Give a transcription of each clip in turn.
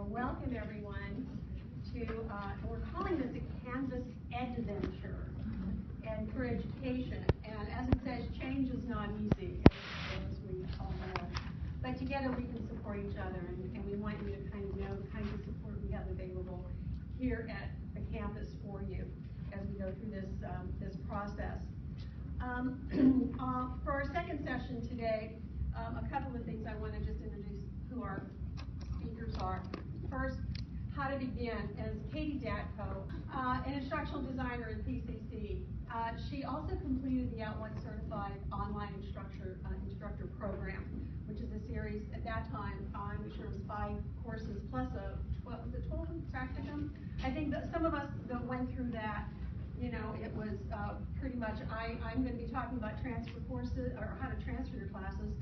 Welcome everyone to, we're calling this a Canvas EdVenture, and for education. And as it says, change is not easy, as we all know. But together we can support each other, and we want you to kind of know the kinds of support we have available here at the campus for you as we go through this process. For our second session today, a couple of things I want to just introduce who our speakers are. First, how to begin as Katy Deco, an instructional designer in PCC. She also completed the @ONE Certified Online Instructor Program, which is a series at that time, I'm sure it was 5 courses plus a 12 practicum. I think that some of us that went through that, you know, it was pretty much, I'm going to be talking about transfer courses, or how to transfer your classes.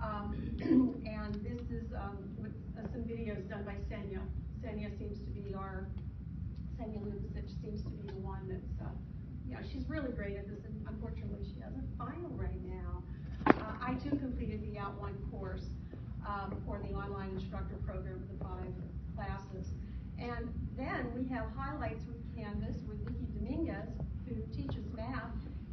And this is with some videos done by Senya. Senya Lubisich seems to be the one that's, she's really great at this, and unfortunately she has a final right now. I too completed the @ONE course for the online instructor program for the 5 classes. And then we have highlights with Canvas with Vicki Dominguez, who teaches math.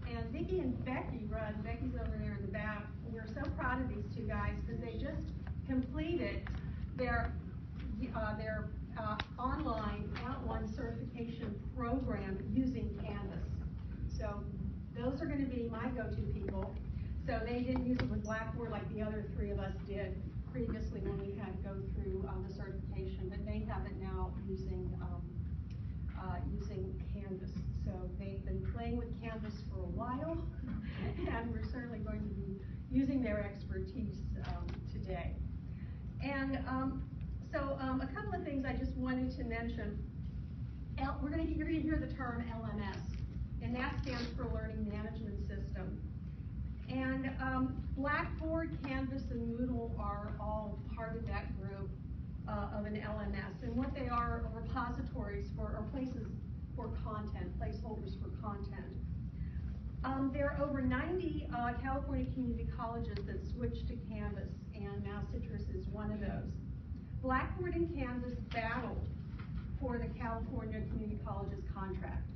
And Vicki and Becky's over there in the back. We're so proud of these two guys because they just completed their online @ONE certification program using Canvas. So those are going to be my go-to people. So they didn't use it with Blackboard like the other 3 of us did previously when we had to go through the certification, but they have it now using Canvas. So they've been playing with Canvas for a while, and we're certainly going to be using their expertise today. And so a couple of things I just wanted to mention. You're going to hear the term LMS, and that stands for Learning Management System. And Blackboard, Canvas, and Moodle are all part of that group of an LMS. And what they are repositories for, or places for content, placeholders for content. There are over 90 California community colleges that switched to Canvas, and now Citrus is one of those. Blackboard and Canvas battled for the California Community Colleges contract.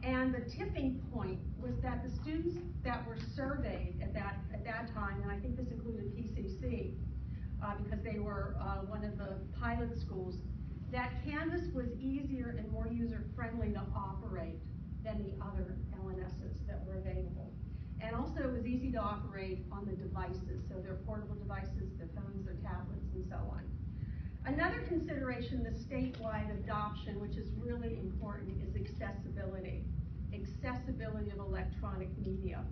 And the tipping point was that the students that were surveyed at that time, and I think this included PCC, because they were one of the pilot schools, that Canvas was easier and more user-friendly to operate than the other LMSs that were available. And also it was easy to operate on the devices, so their portable devices, their phones, their tablets, and so on. Another consideration, the statewide adoption, which is really important, is accessibility. Accessibility of electronic media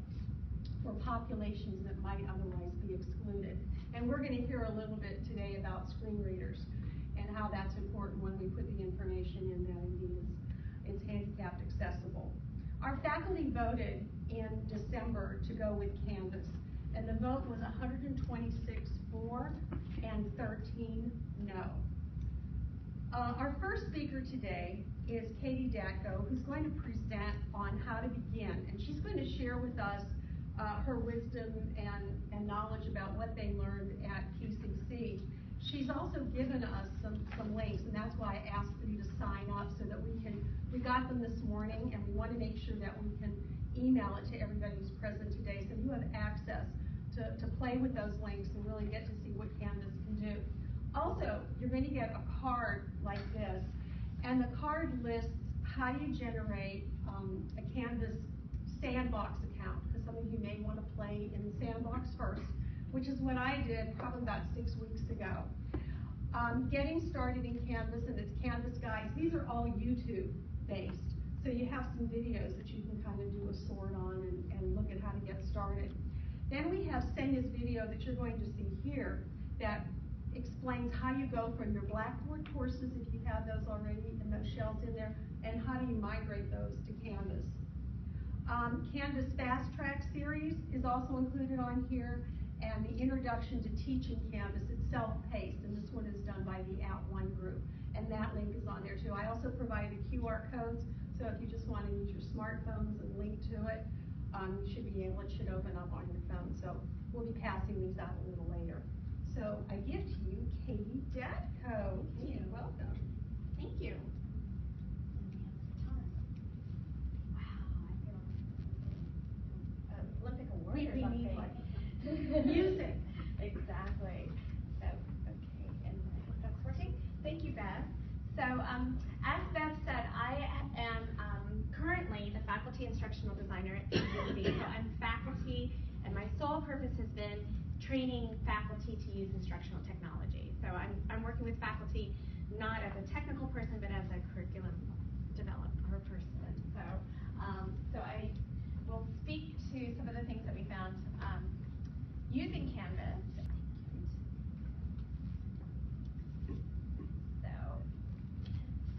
for populations that might otherwise be excluded. And we're going to hear a little bit today about screen readers and how that's important when we put the information in that indeed it's handicapped accessible. Our faculty voted in December to go with Canvas, and the vote was 126 for and 13 no. Our first speaker today is Katy Deco, who's going to present on how to begin, and she's going to share with us her wisdom and knowledge about what they learned at PCC. She's also given us some links, and that's why I asked for you to sign up so that we got them this morning, and we want to make sure that we can email it to everybody who's present today so you have access to play with those links and really get to see what Canvas can do. Also, you're going to get a card like this, and the card lists how you generate a Canvas sandbox account, because some of you may want to play in the sandbox first, which is what I did probably about 6 weeks ago. Getting started in Canvas and its Canvas guides, these are all YouTube-based, so you have some videos that you can kind of do a sort on and look at how to get started. Then we have Senya's video that you're going to see here that explains how you go from your Blackboard courses, if you have those already and those shells in there, and how do you migrate those to Canvas. Canvas Fast Track series is also included on here, and the Introduction to Teaching Canvas. It's self-paced, and this one is done by the @ONE group, and that link is on there too. I also provided QR codes, so if you just want to use your smartphones and link to it, you should be able, it should open up on your phone. So we'll be passing these out a little later. So I give to you Katy Deco. Katy, welcome. Thank you. Wow, I feel Olympic award or something. Like music. Exactly. So, okay, and I hope that's working. Thank you, Bev. So, as Bev said, I am currently the faculty instructional designer at UNC. So I'm faculty, and my sole purpose has been training faculty to use instructional technology. So I'm working with faculty not as a technical person, but as a curriculum developer person. So I will speak to some of the things that we found using Canvas.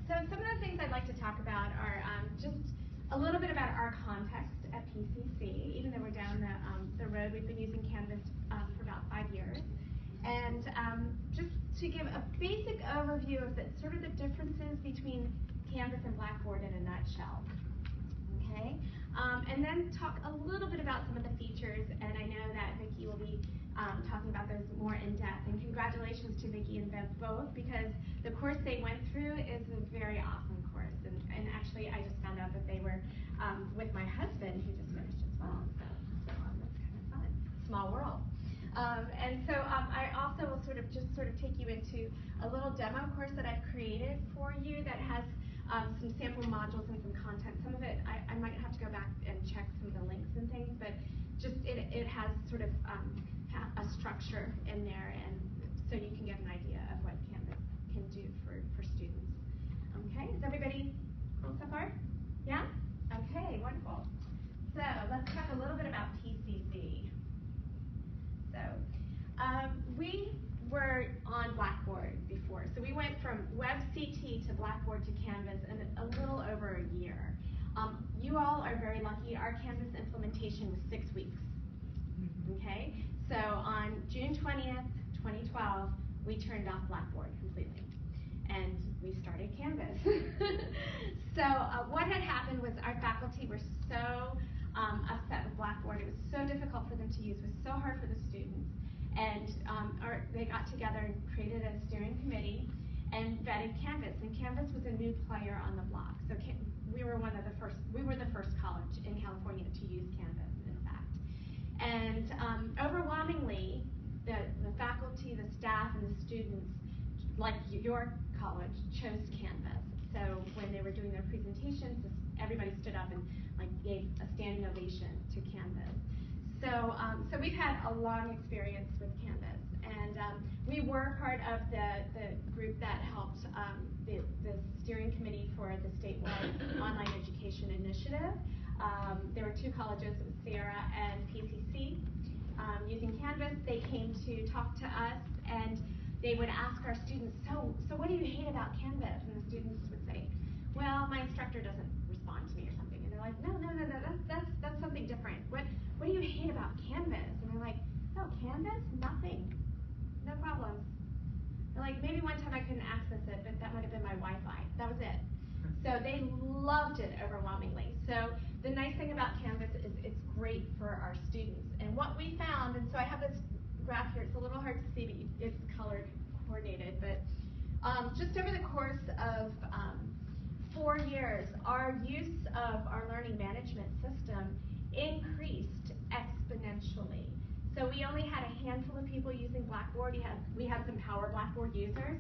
So some of the things I'd like to talk about are just a little bit about our context at PCC. Even though we're down the road, we've been using Canvas for about 5 years. And just to give a basic overview of the sort of the differences between Canvas and Blackboard in a nutshell. Okay, and then talk a little bit about some of the features, and I know that Vicki will be talking about those more in depth. And congratulations to Vicki and Bev both, because the course they went through is a very awesome course. And actually, I just found out that they were with my husband, who just finished as well. So that's kind of fun. Small world. And so I also will sort of take you into a little demo course that I've created for you that has some sample modules and some content. Some of it I might have to go back and check some of the links and things, but just it has sort of a structure in there, and so you can get an idea of what Canvas can do for students. Okay, is everybody cool so far? Yeah? Okay, wonderful. So let's talk a little bit about PCC. So we were on Blackboard before. So we went from WebCT to Blackboard to Canvas in a little over a year. You all are very lucky. Our Canvas implementation was 6 weeks. Okay? So on June 20th, 2012, we turned off Blackboard completely. And we started Canvas. So what had happened was our faculty were so upset with Blackboard. It was so difficult for them to use. It was so hard for the students. And they got together and created a steering committee and vetted Canvas. And Canvas was a new player on the block. So we were the first college in California to use Canvas, in fact. And overwhelmingly, the faculty, the staff, and the students, like your college, chose Canvas. So when they were doing their presentations, everybody stood up and gave a standing ovation to Canvas. So we've had a long experience with Canvas, and we were part of the group that helped the steering committee for the statewide online education initiative. There were 2 colleges, it was Sierra and PCC. Using Canvas, they came to talk to us, and they would ask our students, so what do you hate about Canvas? And the students would say, well, my instructor doesn't respond to me or something. And they're like, no, that's something different. What do you hate about Canvas? And they're like, oh, Canvas? Nothing. No problem. They're like, maybe one time I couldn't access it, but that might have been my Wi-Fi. That was it. So they loved it overwhelmingly. So the nice thing about Canvas is it's great for our students. And what we found, and so I have this graph here, it's a little hard to see, but it's color coordinated, but just over the course of 4 years, our use of our learning management system increased exponentially. So we only had a handful of people using Blackboard. We had some power Blackboard users.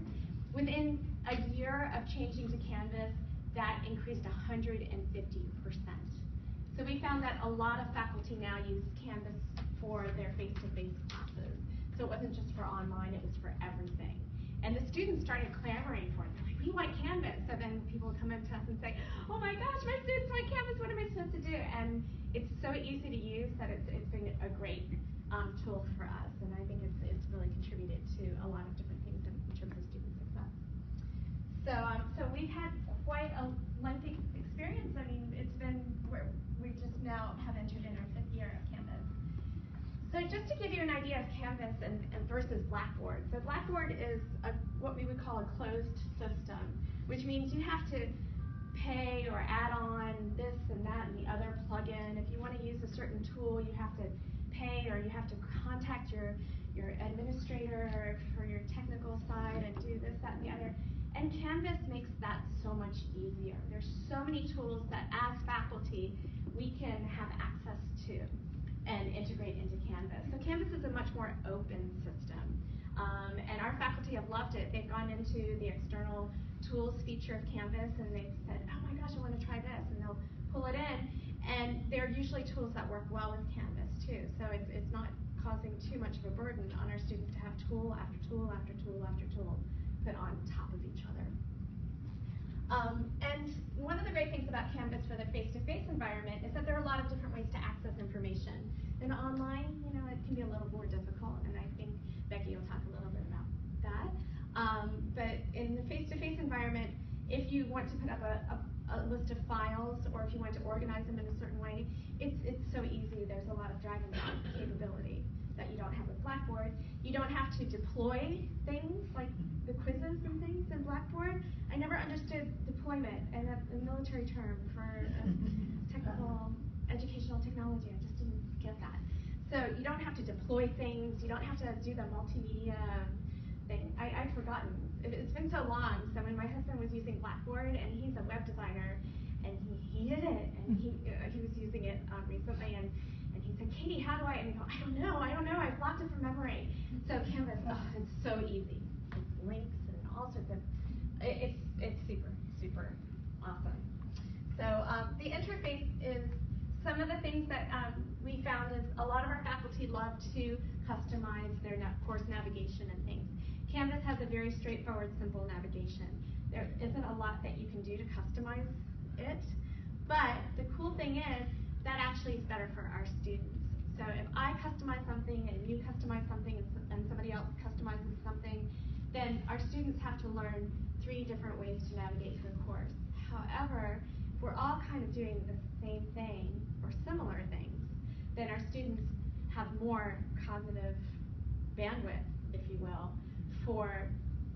Within a year of changing to Canvas, that increased 150%. So we found that a lot of faculty now use Canvas for their face-to-face classes. So it wasn't just for online, it was for everything. And the students started clamoring for it. They're like, we want Canvas. So then people would come up to us and say, oh my gosh, my students want Canvas, what am I supposed to do? And it's so easy to use that it's been a great tool for us. And I think it's really contributed to a lot of different things in terms of student success. So we've had quite a lengthy experience. I mean, we just now have entered in our 5th year of Canvas. So just to give you an idea of Canvas and versus Blackboard. So Blackboard is what we would call a closed system, which means you have to pay or add on this and that and the other plugin. If you want to use a certain tool, you have to pay, or you have to contact your administrator or for your technical side and do this, that, and the other. And Canvas makes that so much easier. There's so many tools that as faculty we can have access to and integrate into Canvas. So Canvas is a much more open system. And our faculty have loved it. They've gone into the external tools feature of Canvas and they've said, oh my gosh, I want to try this, and they'll pull it in. And they're usually tools that work well with Canvas too. So it's not causing too much of a burden on our students to have tool after tool after tool after tool put on top of each other. And one of the great things about Canvas for the face-to-face environment is that there are a lot of different ways to access information. And online, you know, it can be a little more difficult, and I think Becky will talk a little bit about that. But in the face-to-face environment, if you want to put up a list of files, or if you want to organize them in a certain way, it's so easy. There's a lot of drag and drop capability that you don't have with Blackboard. You don't have to deploy things like the quizzes and things in Blackboard. I never understood deployment and a military term for technical educational technology. I just didn't get that. So you don't have to deploy things. You don't have to do the multimedia thing. I'd forgotten. It's been so long. So when my husband was using Blackboard, and he's a web designer, and he hated it, and he was using it recently, and he said, Katie, how do I? And I go, I don't know. I've blocked it from memory. So Canvas, it's so easy. It's links and all sorts of. It's super awesome. So the interface is some of the things that we found is a lot of our faculty love to customize their course navigation and things. Canvas has a very straightforward, simple navigation. There isn't a lot that you can do to customize it, but the cool thing is that actually is better for our students. So if I customize something and you customize something and somebody else customizes something, then our students have to learn 3 different ways to navigate through a course. However, if we're all kind of doing the same thing or similar things, then our students have more cognitive bandwidth, if you will, for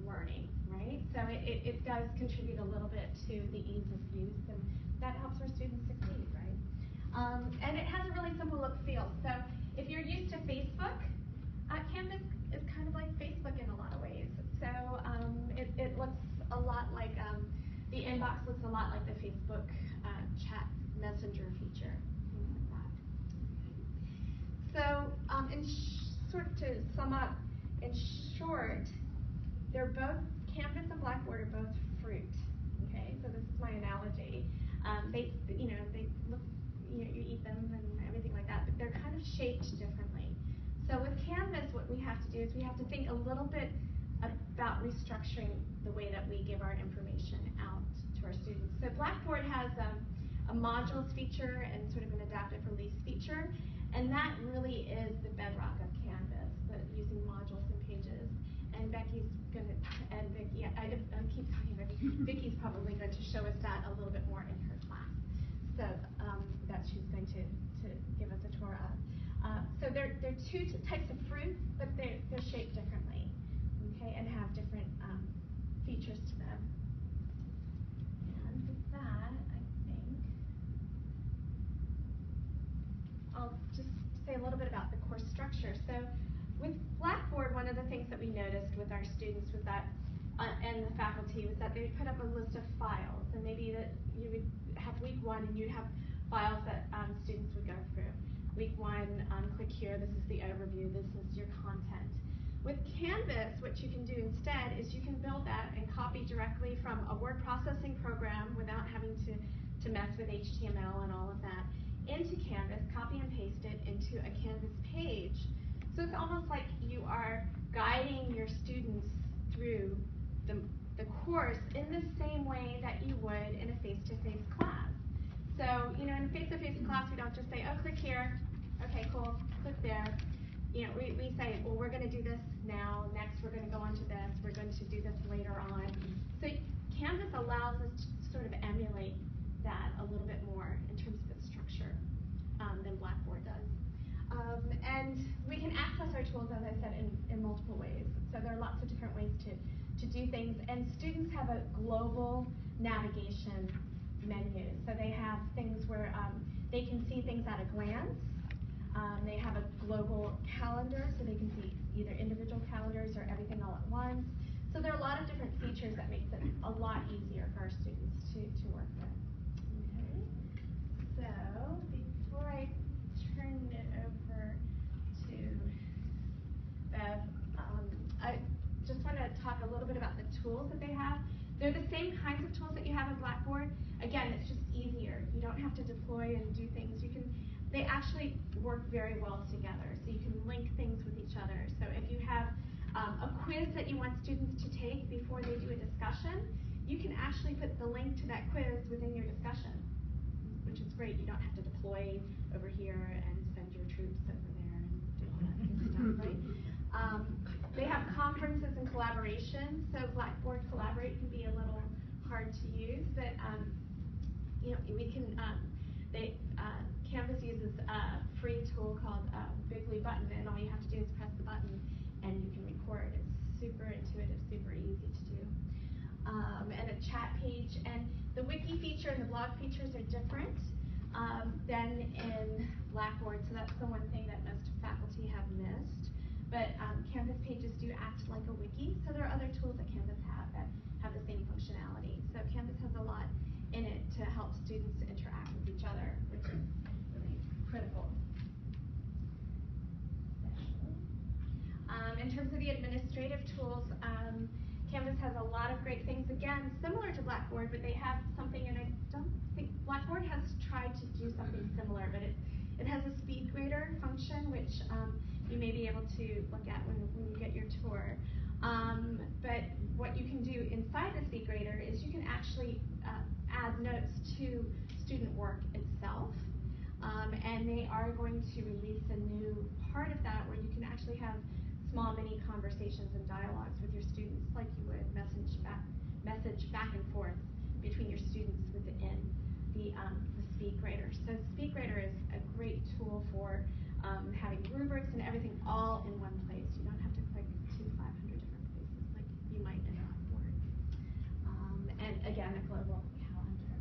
learning, right? So it does contribute a little bit to the ease of use, and that helps our students succeed, right? And it has a really simple look feel. So if you're used to Facebook, Canvas is kind of like Facebook in a lot of ways. So it looks a lot like, the inbox looks a lot like the Facebook chat messenger feature, things like that. So sort of to sum up, in short, they're both, Canvas and Blackboard are both fruit. Okay, so this is my analogy. They look, you eat them and everything like that, but they're kind of shaped differently. So with Canvas, what we have to do is we have to think a little bit about restructuring the way that we give our information out to our students. So Blackboard has a modules feature and sort of an adaptive release feature, and that really is the bedrock of Canvas, using modules and pages. And Becky's going to, and Vicki, I keep talking about Vicki's probably going to show us that a little bit more in her class. So that she's going to give us a tour of. So they're 2 types of fruit, but they're shaped differently, okay, and have different features to them. And with that, I think I'll just say a little bit about the course structure. So with Blackboard, one of the things that we noticed with our students was that, and the faculty, was that they would put up a list of files, and maybe that you would have week 1 and you'd have files that students would go through. Week 1, click here, this is the overview, this is your content. With Canvas, what you can do instead is you can build that and copy directly from a word processing program without having to mess with HTML and all of that into Canvas, copy and paste it into a Canvas page. So it's almost like you are guiding your students through the course in the same way that you would in a face-to-face class. So, in a face-to-face class, we don't just say, oh, click here. Okay, cool, click there. We say, well, we're going to do this now. Next, we're going to go on to this. We're going to do this later on. So Canvas allows us to sort of emulate that a little bit more in terms of its structure than Blackboard does. And we can access our tools, as I said, in multiple ways. So there are lots of different ways to do things. And students have a global navigation menu. So they have things where they can see things at a glance. They have a global calendar, so they can see either individual features that makes it a lot easier for our students to work with. Okay. So before I turn it over to Bev, I just want to talk a little bit about the tools that they have. They're the same kinds of tools that you have in Blackboard. Again, it's just easier. You don't have to deploy and do things. They actually work very well together, so you can link things with each other. So if you have a quiz that you want students to take before they do a discussion, you can actually put the link to that quiz within your discussion, which is great. You don't have to deploy over here and send your troops over there and do all that good stuff, right? They have conferences and collaboration, so Blackboard Collaborate can be a little hard to use, but we can. Canvas uses a free tool called Big Blue Button, and all you have to do is press the button, and you can record. It's super intuitive, super easy to do. And a chat page, and the wiki feature and the blog features are different than in Blackboard, so that's the one thing that most faculty have missed. But Canvas pages do act like a wiki, so there are other tools that Canvas have that have the same functionality. So Canvas has a lot in it to help students to interact with each other, which is really critical. In terms of the administrative tools, Canvas has a lot of great things, again, similar to Blackboard, but they have something, and I don't think Blackboard has tried to do something similar, but it has a speed grader function, which you may be able to look at when you get your tour. But what you can do inside the speed grader is you can actually add notes to student work itself. And they are going to release a new part of that where you can actually have small mini conversations and dialogues with your students, like you would message back and forth between your students within the speed grader. So speed grader is a great tool for having rubrics and everything all in one place. You don't have to click to 500 different places like you might in Blackboard. And again, a global calendar.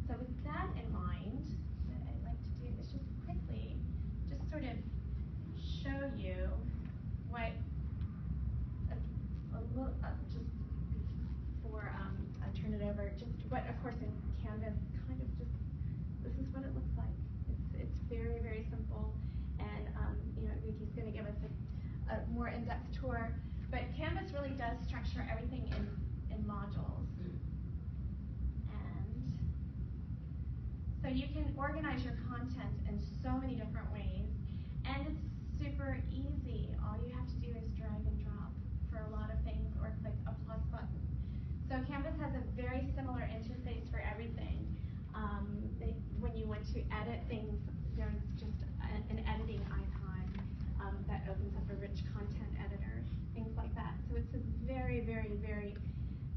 So with that in mind, what I'd like to do is just quickly just sort of show you what just before I turn it over, just what, of course, in Canvas kind of just, this is what it looks like. It's very, very simple, and Vicki's going to give us a more in-depth tour. But Canvas really does structure everything in modules, and so you can organize your content in so many different ways, and it's super easy. All you have to do is drag and drop for a lot of things, or click a plus button. So Canvas has a very similar interface for everything. When you want to edit things, there's just an editing icon that opens up a rich content editor, things like that. So it's a very, very, very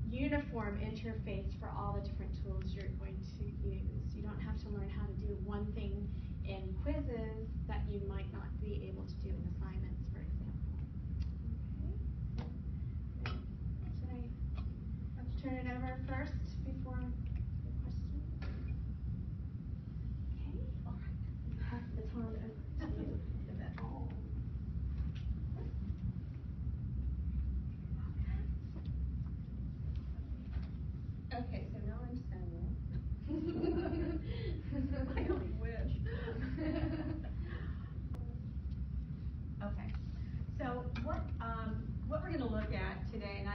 uniform interface for all the different tools you're going to use. You don't have to learn how to do one thing in quizzes that you might not be able to do in assignments, for example. Okay. Let's turn it over first before the questions. Okay. All right. Pass the baton over to you. Okay, so now I'm Senya. I only wish. Okay, so what we're going to look at today, and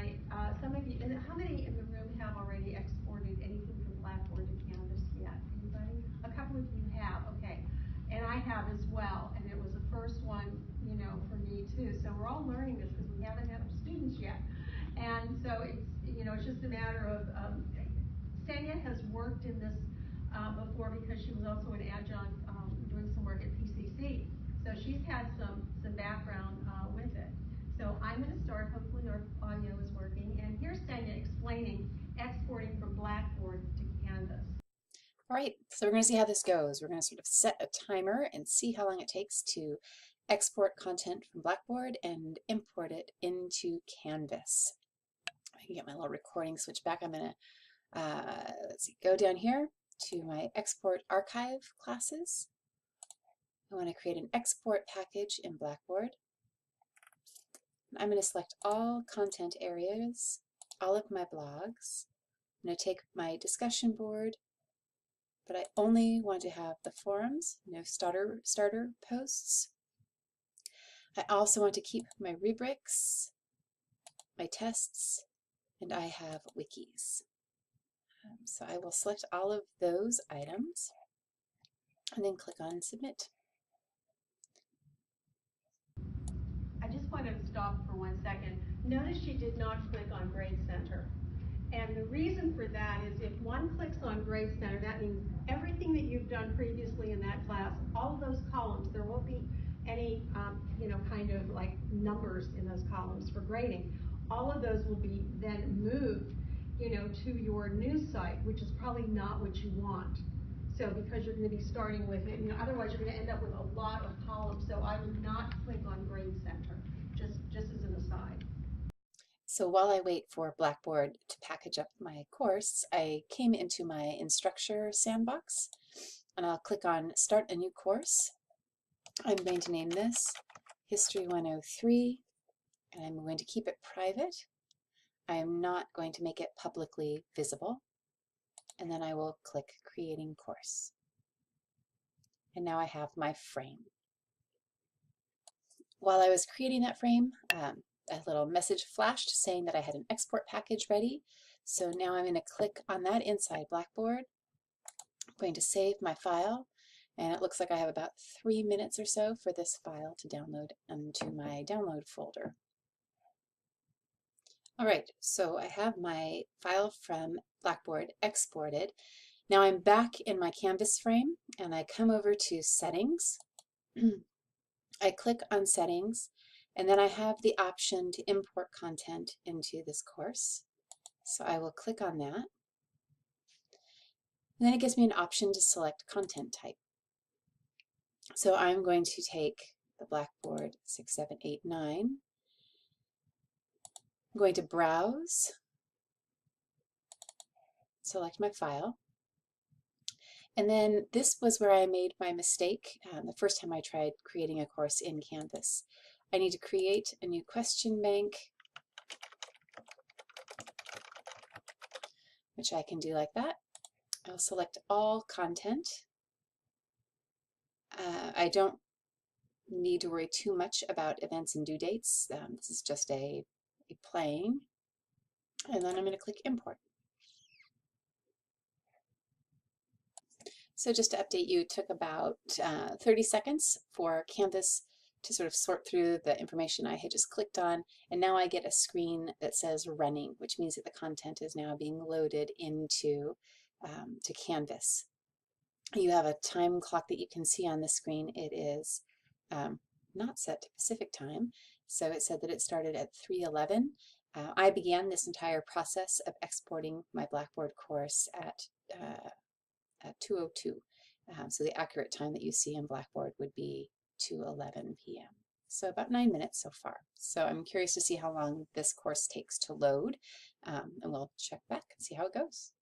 some of you, and how many in the room have already exported anything from Blackboard to Canvas yet? Anybody? A couple of you have. Okay, and I have as well, and it was the first one, for me too. So we're all learning this because we haven't had our students yet, and so it's just a matter of. Senya has worked in this before because she was also an adjunct doing some work at PCC. So she's had some background with it. So I'm going to start. Hopefully our audio is working. And here's Senya explaining exporting from Blackboard to Canvas. All right, so we're going to see how this goes. We're going to sort of set a timer and see how long it takes to export content from Blackboard and import it into Canvas. I can get my little recording switch back. I'm going to let's see, go down here to my export archive classes. I want to create an export package in Blackboard. I'm going to select all content areas all of my blogs. I'm going to take my discussion board, but I only want to have the forums, no starter posts. I also want to keep my rubrics, my tests, and I have wikis. So I will select all of those items and then click on Submit. I just want to stop for 1 second. Notice she did not click on Grade Center. And the reason for that is if one clicks on Grade Center, that means everything that you've done previously in that class, all of those columns, there won't be any, kind of like numbers in those columns for grading. All of those will be then moved, to your new site, which is probably not what you want. So because you're going to be starting with it, otherwise you're going to end up with a lot of columns. So I would not click on Grade Center, just as an aside. So while I wait for Blackboard to package up my course, I came into my Instructor sandbox, and I'll click on Start a New Course. I'm going to name this History 103, and I'm going to keep it private. I am not going to make it publicly visible. And then I will click Creating Course. And now I have my frame. While I was creating that frame, a little message flashed saying that I had an export package ready. So now I'm going to click on that inside Blackboard. I'm going to save my file, and it looks like I have about 3 minutes or so for this file to download into my download folder. All right, so I have my file from Blackboard exported. Now I'm back in my Canvas frame, and I come over to Settings. I click on Settings, and then I have the option to import content into this course. So I will click on that. And then it gives me an option to select content type. So I'm going to take the Blackboard 6789. I'm going to browse, select my file, and then this was where I made my mistake the first time I tried creating a course in Canvas. I need to create a new question bank, which I can do like that. I'll select all content. I don't need to worry too much about events and due dates. This is just a playing. And then I'm going to click Import. So just to update you, it took about 30 seconds for Canvas to sort of sort through the information I had just clicked on, and now I get a screen that says running, which means that the content is now being loaded into to Canvas. You have a time clock that you can see on the screen. It is not set to Pacific time, so it said that it started at 3:11. I began this entire process of exporting my Blackboard course at 2:02. So the accurate time that you see in Blackboard would be 2:11 p.m. So about 9 minutes so far. So I'm curious to see how long this course takes to load, and we'll check back and see how it goes.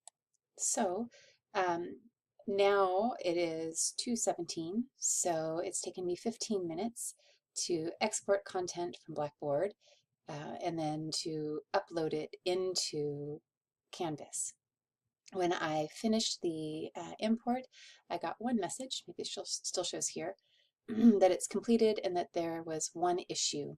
So now it is 2:17, so it's taken me 15 minutes to export content from Blackboard and then to upload it into Canvas. When I finished the import, I got one message, maybe it still shows here, that it's completed and that there was one issue.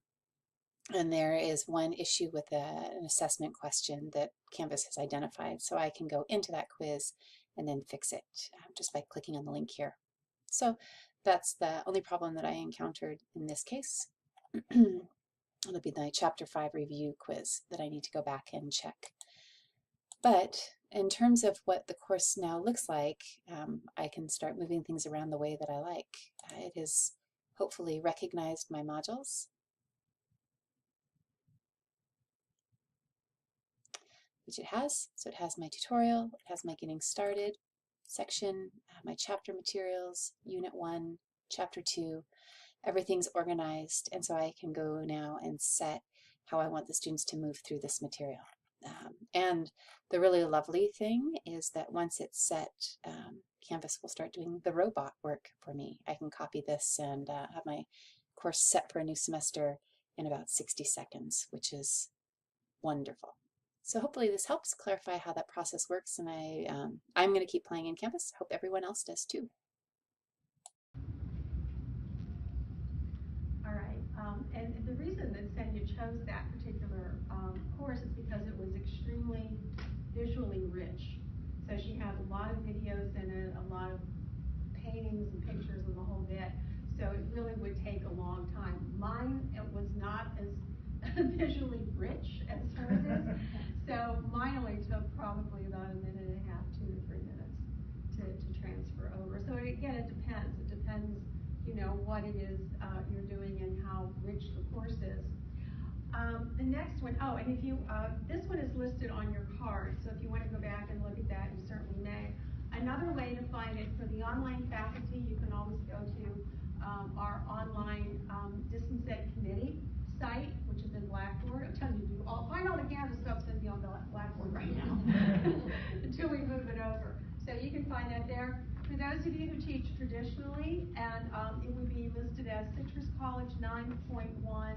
And there is one issue with an assessment question that Canvas has identified. So I can go into that quiz and then fix it just by clicking on the link here. So that's the only problem that I encountered in this case. It'll be the Chapter 5 review quiz that I need to go back and check. But in terms of what the course now looks like, I can start moving things around the way that I like. It has hopefully recognized my modules, which it has. So it has my tutorial, it has my getting started section, my chapter materials, unit 1, chapter 2, everything's organized, and so I can go now and set how I want the students to move through this material. And the really lovely thing is that once it's set, Canvas will start doing the robot work for me. I can copy this and have my course set for a new semester in about 60 seconds, which is wonderful. So hopefully this helps clarify how that process works, and I'm going to keep playing in Canvas. Hope everyone else does too. All right, and the reason that Senya chose that particular course is because it was extremely visually rich. So she has a lot of videos in it, a lot of paintings and pictures and the whole bit. So it really would take a long time. Mine, it was not as visually rich as hers is. So mine only took probably about 1.5 minutes, 2 to 3 minutes to transfer over. So again, it depends. It depends, you know, what it is you're doing and how rich the course is. The next one, oh, and if you, this one is listed on your card, so if you want to go back and look at that, you certainly may. Another way to find it for the online faculty, you can always go to our online Distance Ed Committee site, which is in Blackboard. I'm telling you, find all the Canvas stuff's going to be on Blackboard right now until we move it over. So you can find that there. For those of you who teach traditionally, and it would be listed as Citrus College 9.1.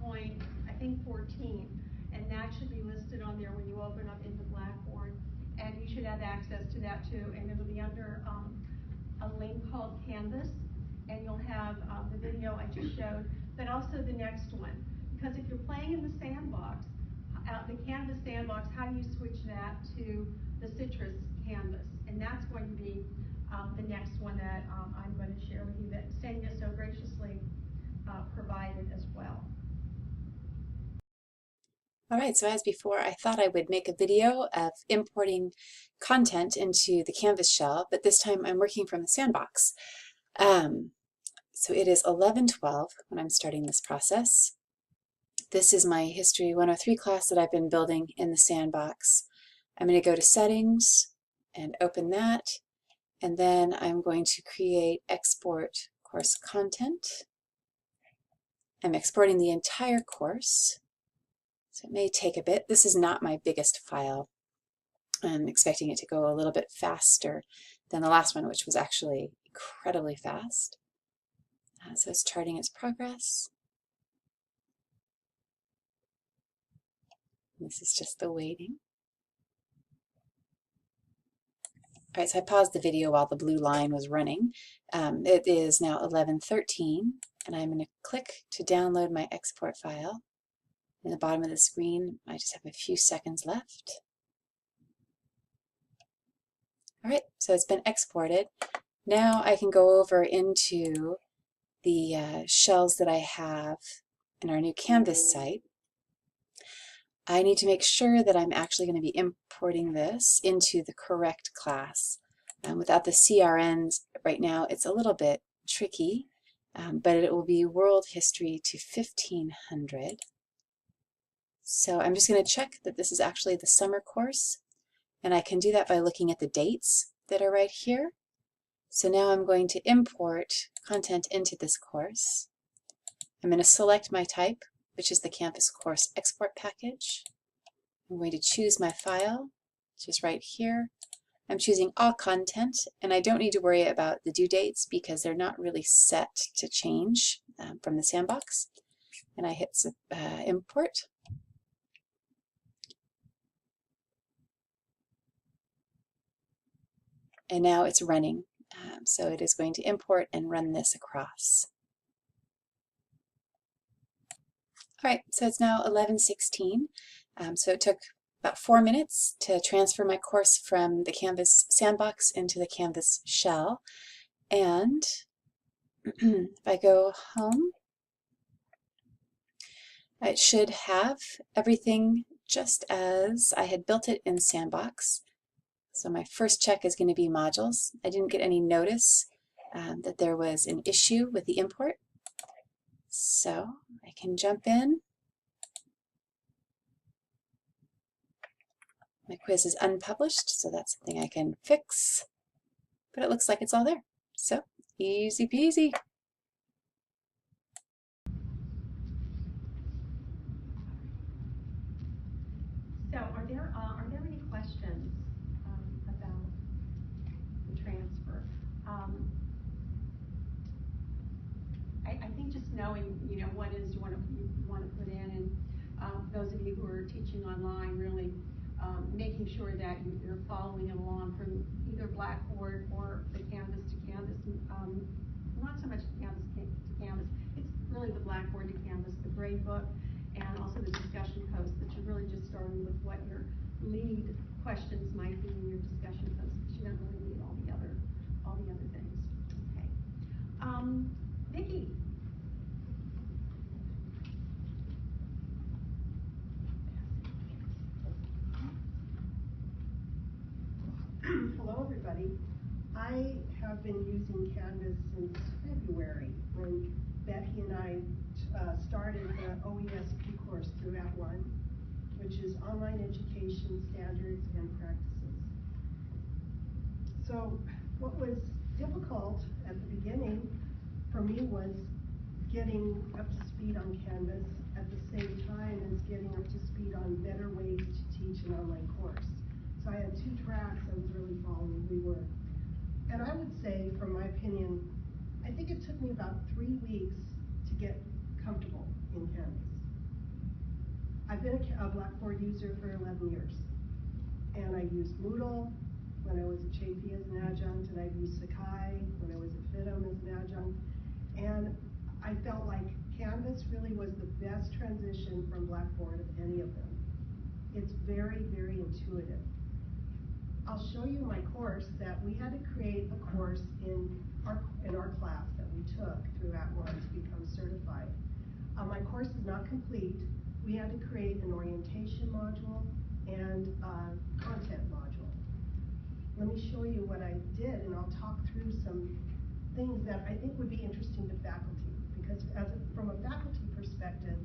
I think 14, and that should be listed on there when you open up into Blackboard, and you should have access to that too, and it'll be under a link called Canvas, and you'll have the video I just showed, but also the next one, because if you're playing in the sandbox, the Canvas sandbox, how do you switch that to the Citrus Canvas? And that's going to be the next one that I'm going to share with you that Senya so graciously provided as well. All right, so as before, I thought I would make a video of importing content into the Canvas shell, but this time I'm working from the sandbox. So it is 11:12 when I'm starting this process. This is my History 103 class that I've been building in the sandbox. I'm going to go to Settings and open that, and then I'm going to create Export Course Content. I'm exporting the entire course. So it may take a bit. This is not my biggest file. I'm expecting it to go a little bit faster than the last one, which was actually incredibly fast. So it's charting its progress. This is just the waiting. All right, so I paused the video while the blue line was running. It is now 11:13, and I'm going to click to download my export file. In the bottom of the screen, I just have a few seconds left. All right, so it's been exported. Now I can go over into the shells that I have in our new Canvas site. I need to make sure that I'm actually going to be importing this into the correct class. Without the CRNs right now, it's a little bit tricky, but it will be World History to 1500. So I'm just going to check that this is actually the summer course, and I can do that by looking at the dates that are right here. So now I'm going to import content into this course. I'm going to select my type, which is the Canvas course export package. I'm going to choose my file, which is right here. I'm choosing all content, and I don't need to worry about the due dates because they're not really set to change from the sandbox. And I hit import. And now it's running. So it is going to import and run this across. All right, so it's now 11:16. So it took about 4 minutes to transfer my course from the Canvas sandbox into the Canvas shell. And if I go home, it should have everything just as I had built it in Sandbox. So my first check is going to be modules. I didn't get any notice that there was an issue with the import. So I can jump in. My quiz is unpublished, so that's something I can fix. But it looks like it's all there. So easy peasy. So are there any questions about the transfer? I think just knowing, you know, what is you want to put in, and those of you you who are teaching online, really making sure that you're following along from either Blackboard or the Canvas to Canvas. Not so much Canvas to Canvas, it's really the Blackboard to Canvas, the Gradebook, and also the discussion post, that you're really just starting with what your lead questions might be in your discussion post, because you don't really need all the other things. Okay. Vicki. Hello, everybody. I have been using Canvas since February, when Becky and I started the OESP course through @ONE, which is Online Education Standards and Practices. So what was difficult at the beginning for me was getting up to speed on Canvas at the same time as getting up to speed on better ways to teach an online course. So I had two tracks I was really following. And I would say, from my opinion, I think it took me about 3 weeks to get comfortable in Canvas. I've been a Blackboard user for 11 years. And I used Moodle when I was at Chafee as an adjunct, and I've used Sakai when I was at FITM as an adjunct. And I felt like Canvas really was the best transition from Blackboard of any of them. It's very, very intuitive. I'll show you my course that we had to create a course in our class that we took through @ONE to become certified. My course is not complete. We had to create an orientation module and a content module. Let me show you what I did, and I'll talk through some things that I think would be interesting to faculty, because from a faculty perspective,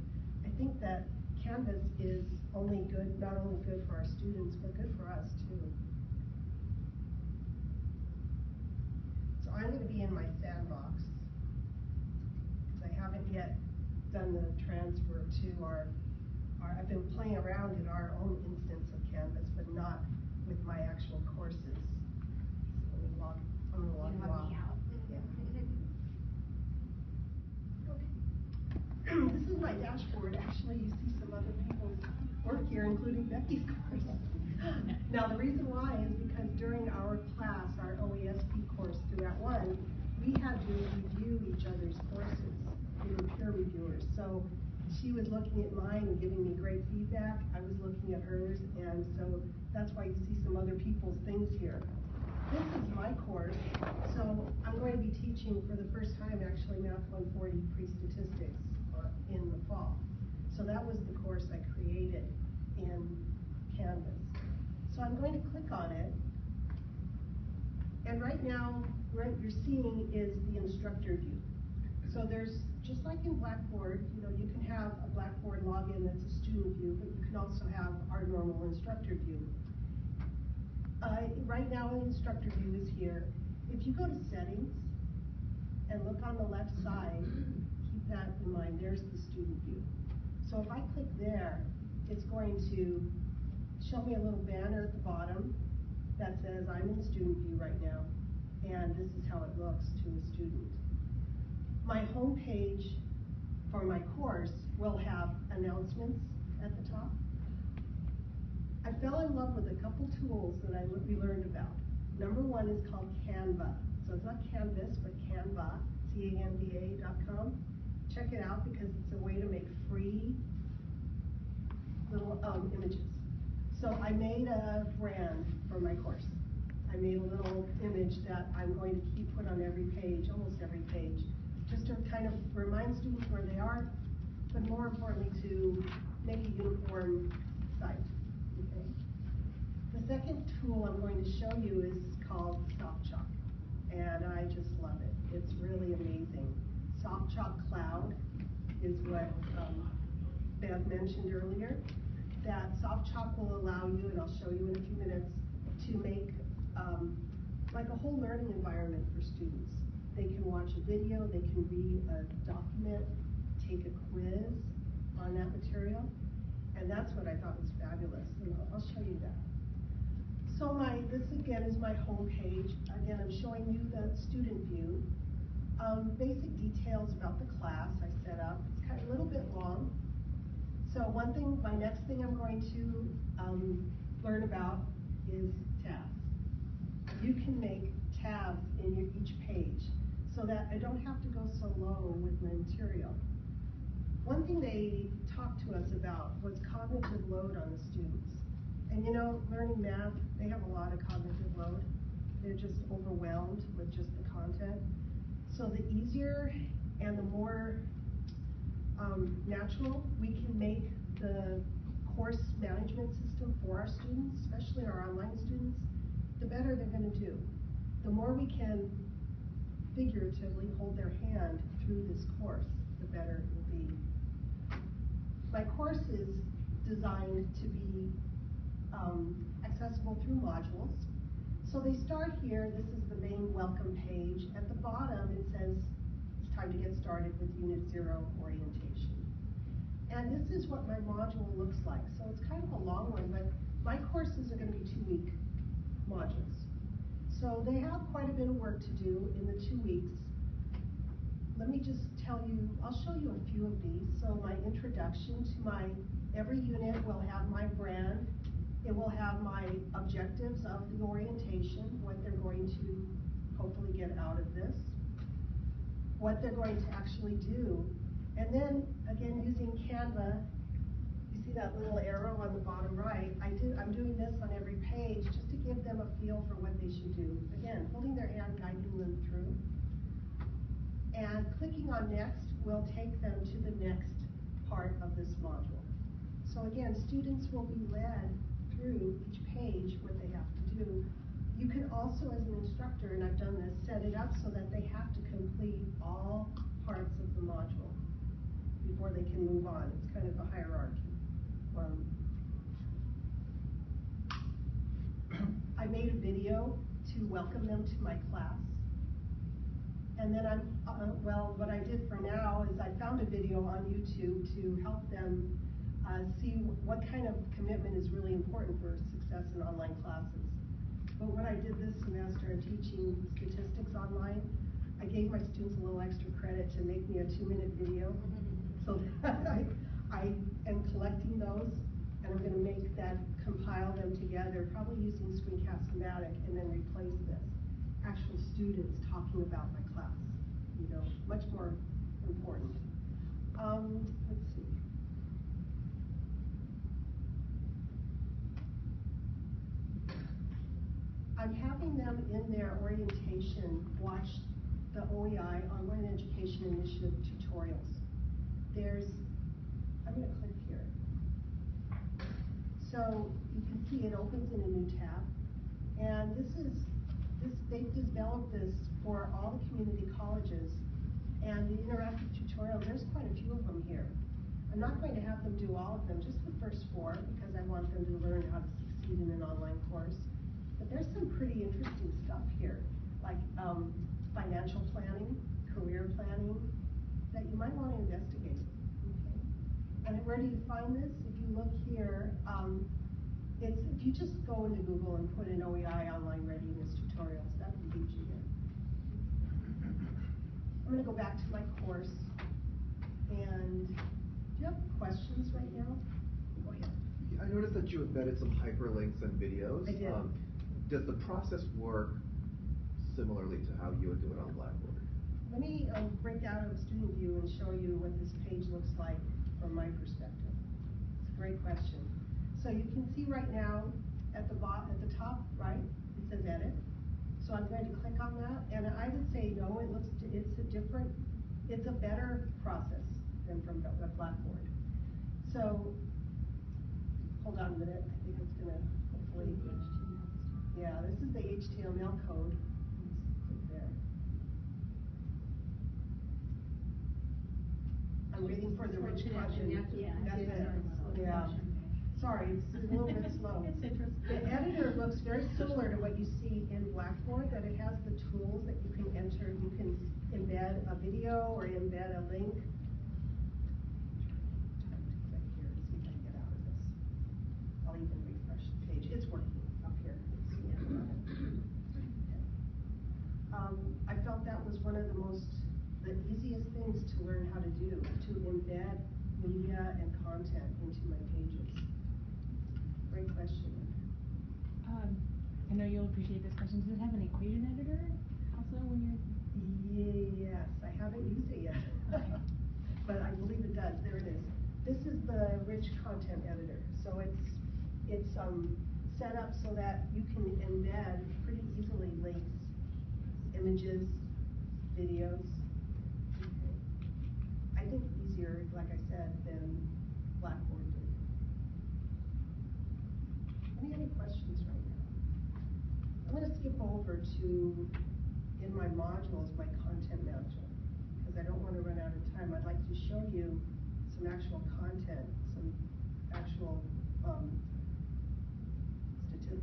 I think that Canvas is not only good for our students, but good for us too. So I'm going to be in my sandbox, because I haven't yet done the transfer to I've been playing around in our own instance of Canvas, but not with my actual courses. So I'm going to log you off. Yeah. Okay. This is my dashboard. Actually, you see some other people's work here, including Becky's course. Now, the reason why is because during our class, our OESP course through @ONE, we had to review each other's courses. We were peer reviewers. So she was looking at mine and giving me great feedback. I was looking at hers, and so that's why you see some other people's things here. This is my course, so I'm going to be teaching for the first time, actually, Math 140 pre-statistics in the fall. So that was the course I created in Canvas. So I'm going to click on it, and right now, what you're seeing is the Instructor View. So there's, just like in Blackboard, you can have a Blackboard login that's a student view, but you can also have our normal Instructor View. Right now, the Instructor View is here. If you go to Settings and look on the left side, keep that in mind, there's the student view. So if I click there, it's going to show me a little banner at the bottom that says I'm in student view right now, and this is how it looks to a student. My home page for my course will have announcements at the top. I fell in love with a couple tools that we learned about. Number one is called Canva. So it's not Canvas, but Canva, Canva.com. Check it out, because it's a way to make free little images. So I made a brand for my course. I made a little image that I'm going to keep put on every page, almost every page, just to kind of remind students where they are, but more importantly, to make a uniform site. Okay. The second tool I'm going to show you is called Softchalk, and I just love it. It's really amazing. Softchalk Cloud is what Bev mentioned earlier. That Softchalk will allow you, and I'll show you in a few minutes, to make like a whole learning environment for students. They can watch a video, they can read a document, take a quiz on that material, and that's what I thought was fabulous, and I'll show you that. So this again is my home page. Again, I'm showing you the student view. Basic details about the class I set up. It's kind of a little bit long. So my next thing I'm going to learn about is tabs. You can make tabs in each page so that I don't have to go so low with my material. One thing they talked to us about was cognitive load on the students. And you know, learning math, they have a lot of cognitive load. They're just overwhelmed with just the content. So the easier and the more natural we can make the course management system for our students, especially our online students, the better they're going to do. The more we can figuratively hold their hand through this course, the better it will be. My course is designed to be accessible through modules. So they start here. This is the main welcome page. At the bottom, it says it's time to get started with Unit 0 orientation. And this is what my module looks like. So it's kind of a long one, but my courses are going to be 2-week modules. So they have quite a bit of work to do in the 2 weeks. Let me just tell you, I'll show you a few of these. So my introduction to every unit will have my brand. It will have my objectives of the orientation, what they're going to hopefully get out of this, what they're going to actually do. And then, again, using Canva, you see that little arrow on the bottom right, I'm doing this on every page just to give them a feel for what they should do. Again, holding their hand, guiding them through. And clicking on next will take them to the next part of this module. So again, students will be led through each page what they have to do. You can also, as an instructor, and I've done this, set it up so that they have to complete all parts of the module before they can move on. It's kind of a hierarchy. I made a video to welcome them to my class. And then what I did for now is I found a video on YouTube to help them see what kind of commitment is really important for success in online classes. But what I did this semester in teaching statistics online, I gave my students a little extra credit to make me a 2-minute video. So that I am collecting those, and I'm going to compile them together, probably using Screencast-O-Matic, and then replace this. Actual students talking about my class, much more important. Let's see. I'm having them in their orientation watch the OEI, Online Education Initiative tutorials. I'm going to click here. So you can see it opens in a new tab. And they've developed this for all the community colleges. And the interactive tutorial, there's quite a few of them here. I'm not going to have them do all of them, just the first 4, because I want them to learn how to succeed in an online course. But there's some pretty interesting stuff here, like financial planning, career planning, that you might want to investigate. Okay? And where do you find this? If you look here, if you just go into Google and put in OEI Online Readiness Tutorials, that will lead you in. I'm going to go back to my course. And do you have questions right now? Oh, yeah. I noticed that you embedded some hyperlinks and videos. I did. Does the process work similarly to how you would do it on Blackboard? Let me break out of Student View and show you what this page looks like from my perspective. It's a great question. So you can see right now at the top right, it says Edit. So I'm going to click on that, and I would say no. It's a better process than from the Blackboard. So hold on a minute. I think it's going to hopefully. Yeah, this is the HTML code. Click there. I'm waiting for the rich question. That's it. Yeah. Sorry, it's a little bit slow. It's interesting. The editor looks very similar to what you see in Blackboard, that it has the tools that you can enter. You can embed a video or embed a link. I'm trying to click here to see if I can get out of this. I'll even refresh the page. It's working up here. I felt that was one of the easiest things to learn how to do, to embed media and content into my pages? Great question. I know you'll appreciate this question. Does it have an equation editor also when you're? Yes, I haven't used it yet, but I believe it does. There it is. This is the rich content editor. So it's set up so that you can embed pretty easily links, images, videos. Okay. I think easier, like I said, than Blackboard did. Any other questions right now? I'm going to skip over to, in my modules, my content module, because I don't want to run out of time. I'd like to show you some actual content, some actual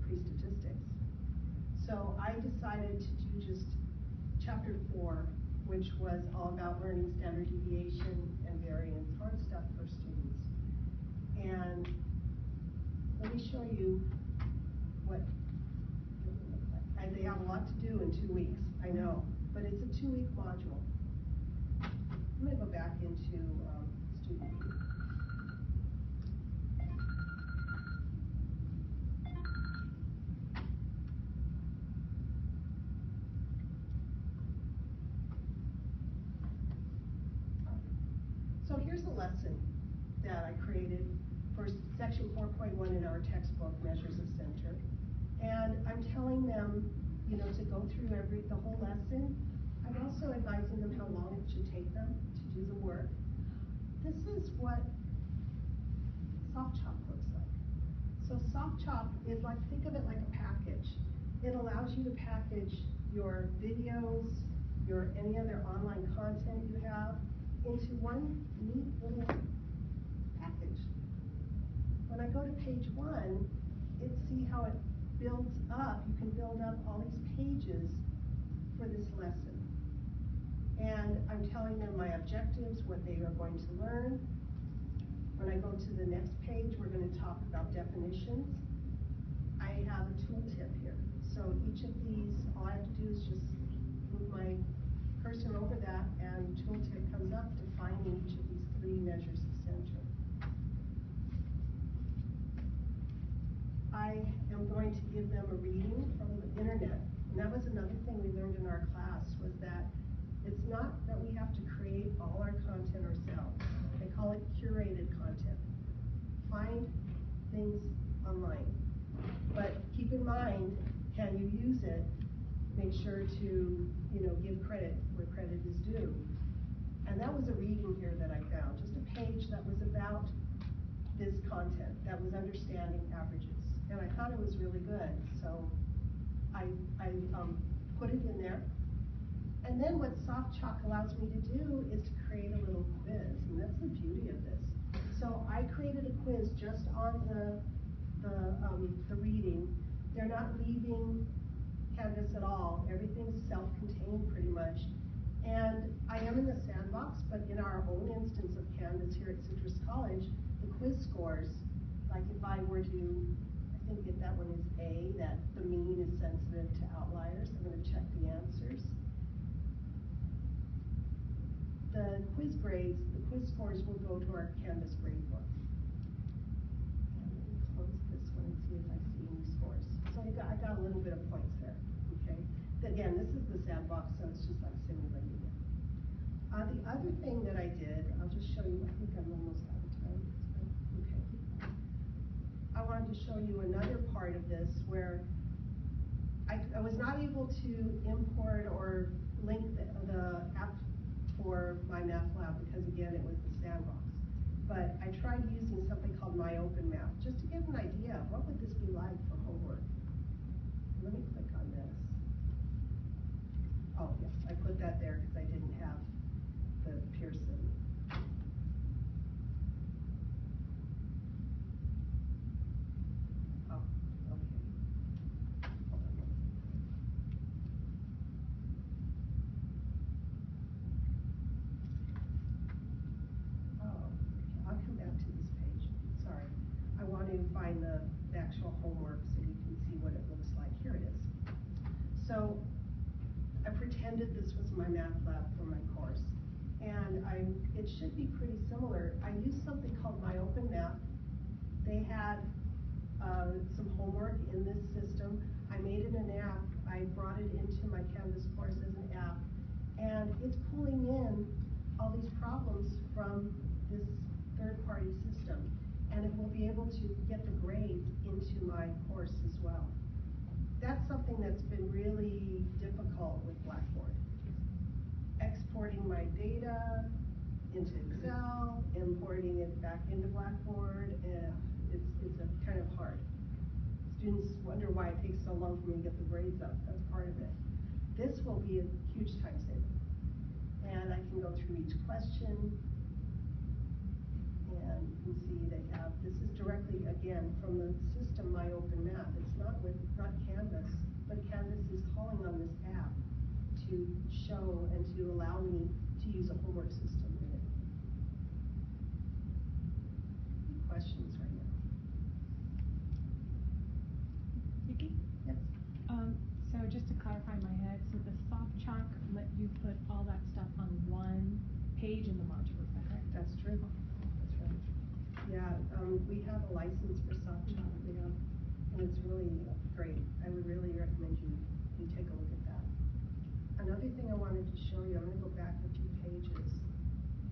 pre-statistics. So I decided to do just chapter 4, which was all about learning standard deviation and variance, hard stuff for students. And let me show you what they have a lot to do in 2 weeks, I know, but it's a 2-week module. I'm going to go back into student view. So here's a lesson that I created for section 4.1 in our textbook, Measures of Center. And I'm telling them, you know, to go through the whole lesson. I'm also advising them how long it should take them to do the work. This is what Softchalk looks like. So Softchalk is like, think of it like a package. It allows you to package your videos, any other online content you have into one neat little package. When I go to page 1, see how it builds up. You can build up all these pages for this lesson. And I'm telling them my objectives, what they are going to learn. When I go to the next page, we're going to talk about definitions. I have a tooltip here. So each of these, all I have to do is just move my cursor over that, and tooltip comes up defining each of these 3 measures of center. I am going to give them a reading from the internet. And that was another thing we learned in our class, was that it's not that we have to create all our content ourselves. They call it curated content. Find things online. But keep in mind, can you use it? Make sure to, give credit where credit is due. And that was a reading here that I found, just a page that was about this content, that was understanding averages. And I thought it was really good, so I put it in there. And then what Softchalk allows me to do is to create a little quiz, and that's the beauty of this. So I created a quiz just on the reading. They're not leaving Canvas at all. Everything's self-contained pretty much. And I am in the sandbox, but in our own instance of Canvas here at Citrus College, the quiz scores, like if I were to, I think if that one is A, that the mean is sensitive to outliers, I'm going to check the answers. The quiz grades, the quiz scores will go to our Canvas Gradebook. And let me close this one and see if I see any scores. So I got a little bit of points there, okay? Again, this is the sandbox, so it's just like simulating it. The other thing that I did, I'll just show you, I think I'm almost out of time. Okay. I wanted to show you another part of this where I was not able to import or link the app for my math lab because, again, it was the sandbox. But I tried using something called Myopenmath just to get an idea of what would this be like for homework. Let me click on this. Oh, yes, I put that there because I didn't have the Pearson. Oh, okay. Hold on. Oh, I'll come back to this page. Sorry. I want to find the actual homework so you can see what it looks like. Here it is. So I pretended this was my math lab for my course. And it should be pretty similar. I used something called Myopenmath. They had some homework in this system. I made it an app. I brought it into my Canvas course as an app. And it's pulling in all these problems from this third-party system. And it will be able to get the grades into my course as well. That's something that's been really difficult with Blackboard. Exporting my data into Excel, importing it back into Blackboard, it's a kind of hard. Students wonder why it takes so long for me to get the grades up. That's part of it. This will be a huge time saver. And I can go through each question. And you can see they have, this is directly, again, from the system Myopenmath. It's not Canvas, but Canvas is calling on this app to show and to allow me to use a homework system in it. Any questions right now? Vicki? Yes. So just to clarify in my head, so the Softchalk let you put all that stuff on one page in the module, is that correct? That's true. That's right. Yeah, we have a license for Softchalk. We have, and it's really great. I would really recommend you take a look at that. Another thing I wanted to show you, I'm going to go back a few pages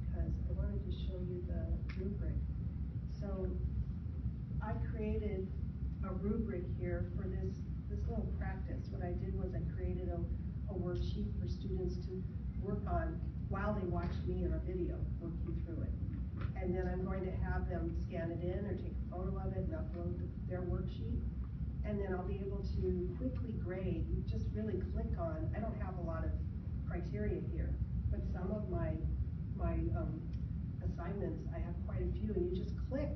because I wanted to show you the rubric. So I created a rubric here for this little practice. What I did was I created a worksheet for students to work on while they watched me in a video working through it. And then I'm going to have them scan it in or take a photo of it and upload their worksheet. And then I'll be able to quickly grade. You just really click on, I don't have a lot of criteria here, but some of my assignments, I have quite a few, and you just click,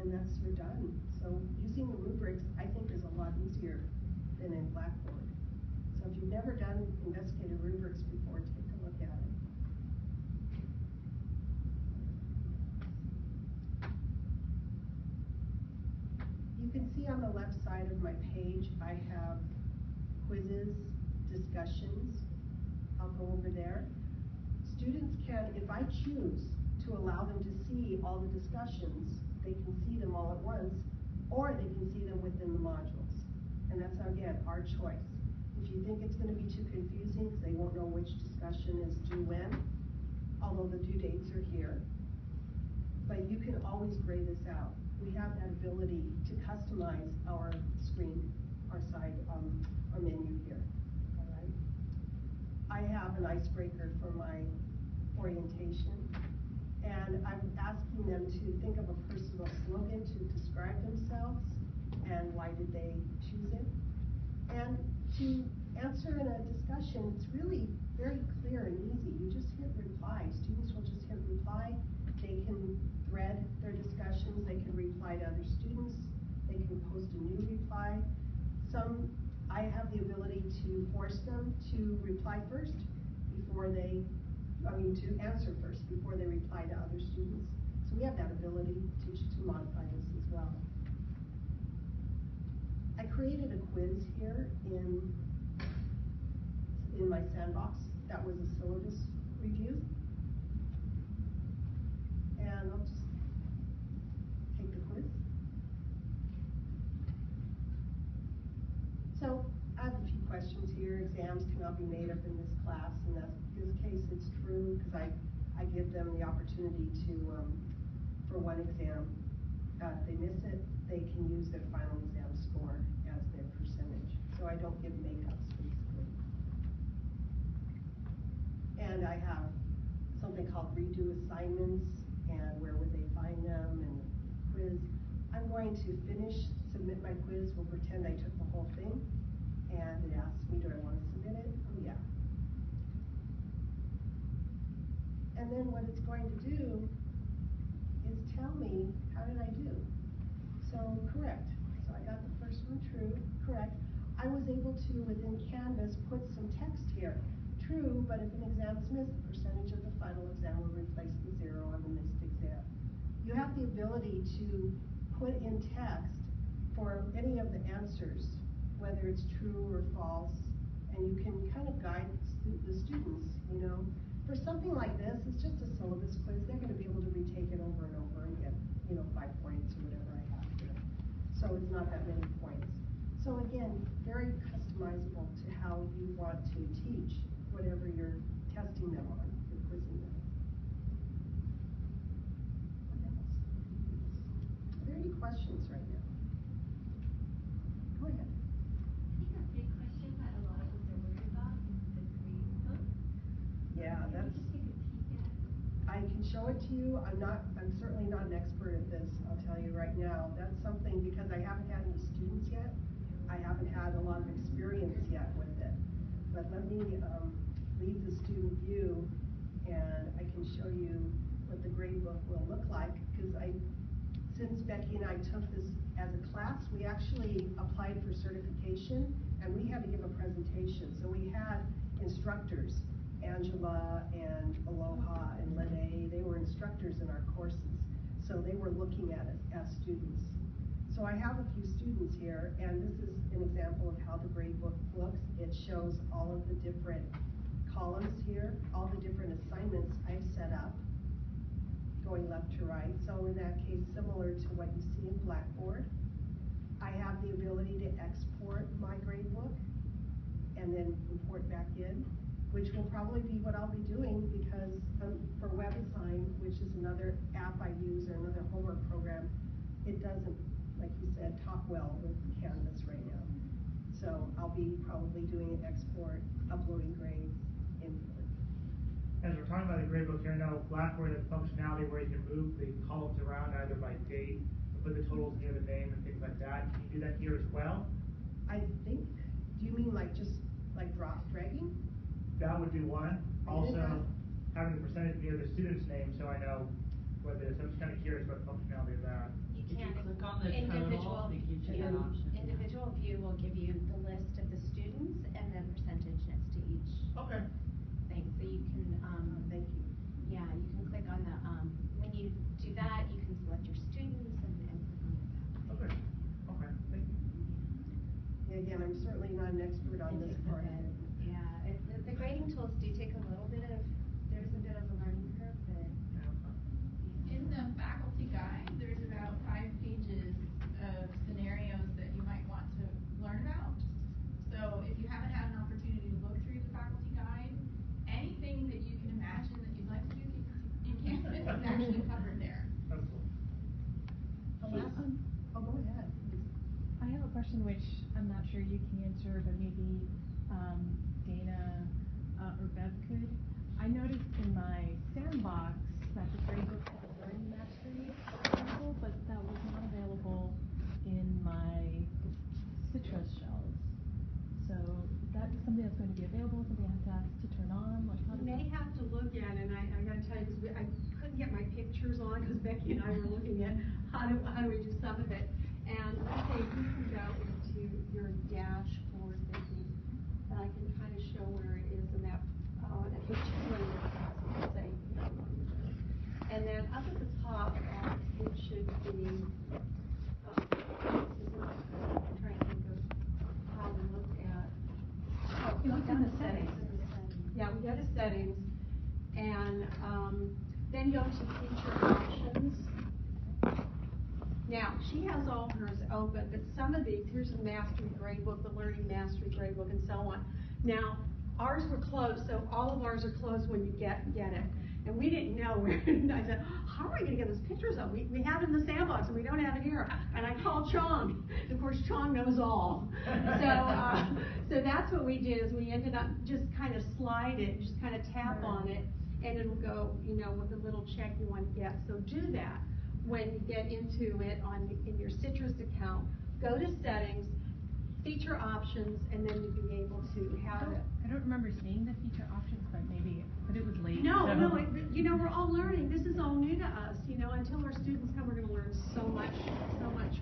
and you're done. So using the rubrics, I think, is a lot easier than in Blackboard. So if you've never done investigative rubrics before, take a look at it. You can see on the left side of my page, I have quizzes, discussions. I'll go over there. Students can, if I choose to allow them to see all the discussions, they can see them all at once, or they can see them within the modules. And that's, again, our choice. If you think it's going to be too confusing because they won't know which discussion is due when, although the due dates are here, but you can always gray this out. We have that ability to customize our screen, our side, our menu here. All right. I have an icebreaker for my orientation, and I'm asking them to think of a personal slogan to describe themselves and why did they choose it. And to answer in a discussion, it's really very clear and easy. You just hit reply. Students will just hit reply. They can thread their discussions. They can reply to other students. They can post a new reply. I have the ability to force them to reply first before to answer first before they reply to other students. So we have that ability to modify this as well. I created a quiz here in my sandbox. That was a syllabus review. And I'll just take the quiz. So I have a few questions here. Exams cannot be made up in this class, and in this case it's true because I give them the opportunity to, for one exam, if they miss it, they can use their final exam score as their percentage. So I don't give makeups, basically. And I have something called redo assignments, and where would they find them, and quiz. I'm going to submit my quiz. We'll pretend I took the whole thing, and it asks me, do I want to submit it? Oh, yeah. And then what it's going to do is tell me, how did I do? So, correct. So I got the first one true, correct. I was able to, within Canvas, put some text here. True, but if an exam is missed, the percentage of the final exam will replace the 0 on the missed exam. You have the ability to put in text for any of the answers, whether it's true or false, and you can kind of guide the students, For something like this, it's just a syllabus quiz. They're going to be able to retake it over and over and get, 5 points or whatever I have here. So it's not that many points. So again, very customizable to how you want to teach whatever you're testing them on, you're quizzing them. What else? Are there any questions right now? Go ahead. I think a big question that a lot of us are worried about is the gradebook. Yeah, that's. Can you just take a peek at? I can show it to you. I'm certainly not an expert at this, I'll tell you right now. That's something, because I haven't had any students yet. I haven't had a lot of experience yet with it. But let me leave the student view, and I can show you what the gradebook will look like. Because since Becky and I took this as a class, we actually applied for certification, and we had to give a presentation. So we had instructors, Angela and Aloha and Lene. They were instructors in our courses. So they were looking at it as students. So I have a few students here, and this is an example of how the gradebook looks. It shows all of the different columns here, all the different assignments I've set up, going left to right. So in that case, similar to what you see in Blackboard, I have the ability to export my gradebook and then import back in, which will probably be what I'll be doing, because for WebAssign, which is another app I use or another homework program, it doesn't, like you said, talk well with Canvas right now. So I'll be probably doing an export, uploading grades, import. As we're talking about the gradebook here, I know Blackboard has functionality where you can move the columns around either by date, or put the totals near the name and things like that. Can you do that here as well? I think, do you mean like just like dragging? That would be one. Also, having the percentage near the student's name, so I know whether it's, I'm just kind of curious about the functionality of that. You can. If you click on the Individual, total, it gives you an option. Individual view will give you the list of the students and then percentage next to each Okay. thing. So you can, Thank you. yeah, you can click on the, when you do that, you can select your students and click on that. Okay. Okay. Thank you. Yeah, again, I'm certainly not an expert on this part. Yeah, the grading tools do take a little bit of, there's a bit of a learning curve, but. In the faculty guide, there's about 5 pages of scenarios that you might want to learn about. So if you haven't had an opportunity to look through the faculty guide, anything that you can imagine that you'd like to do in Canvas is actually covered there. That's cool. Oh, go ahead. I have a question which I'm not sure you can answer, but maybe Dana or Bev could. I noticed in my sandbox that the gradebook had a learning mastery available, but that was not available in my citrus shells. So is that something that's going to be available, something I have to turn on? Like, how You may have to look at it, and I got to tell you, because I couldn't get my pictures on, because Becky and I were looking at how do we do some of it. And let's say you can go into your dashboard, Vicki, and I can kind of show where it is in that, if you just say, and then up at the top, it should be, I'm trying to think of how to look at. Oh, You look in the settings. Yeah, we go to settings, and then go to feature options. Now, she has all hers open, but some of these, here's the Mastery Gradebook, the Learning Mastery Gradebook, and so on. Now, ours were closed, so all of ours are closed when you get it. And we didn't know where, I said, how are we going to get those pictures up? We have it in the sandbox, and we don't have it here. And I called Chong. Of course, Chong knows all. So that's what we did, is we ended up just kind of slide it, just kind of tap on it, and it'll go, with a little check you want to get. So do that when you get into it in your Citrus account. Go to settings, feature options, and then you'll be able to have it. I don't remember seeing the feature options, but it was late. No, we're all learning. This is all new to us. Until our students come, we're going to learn so much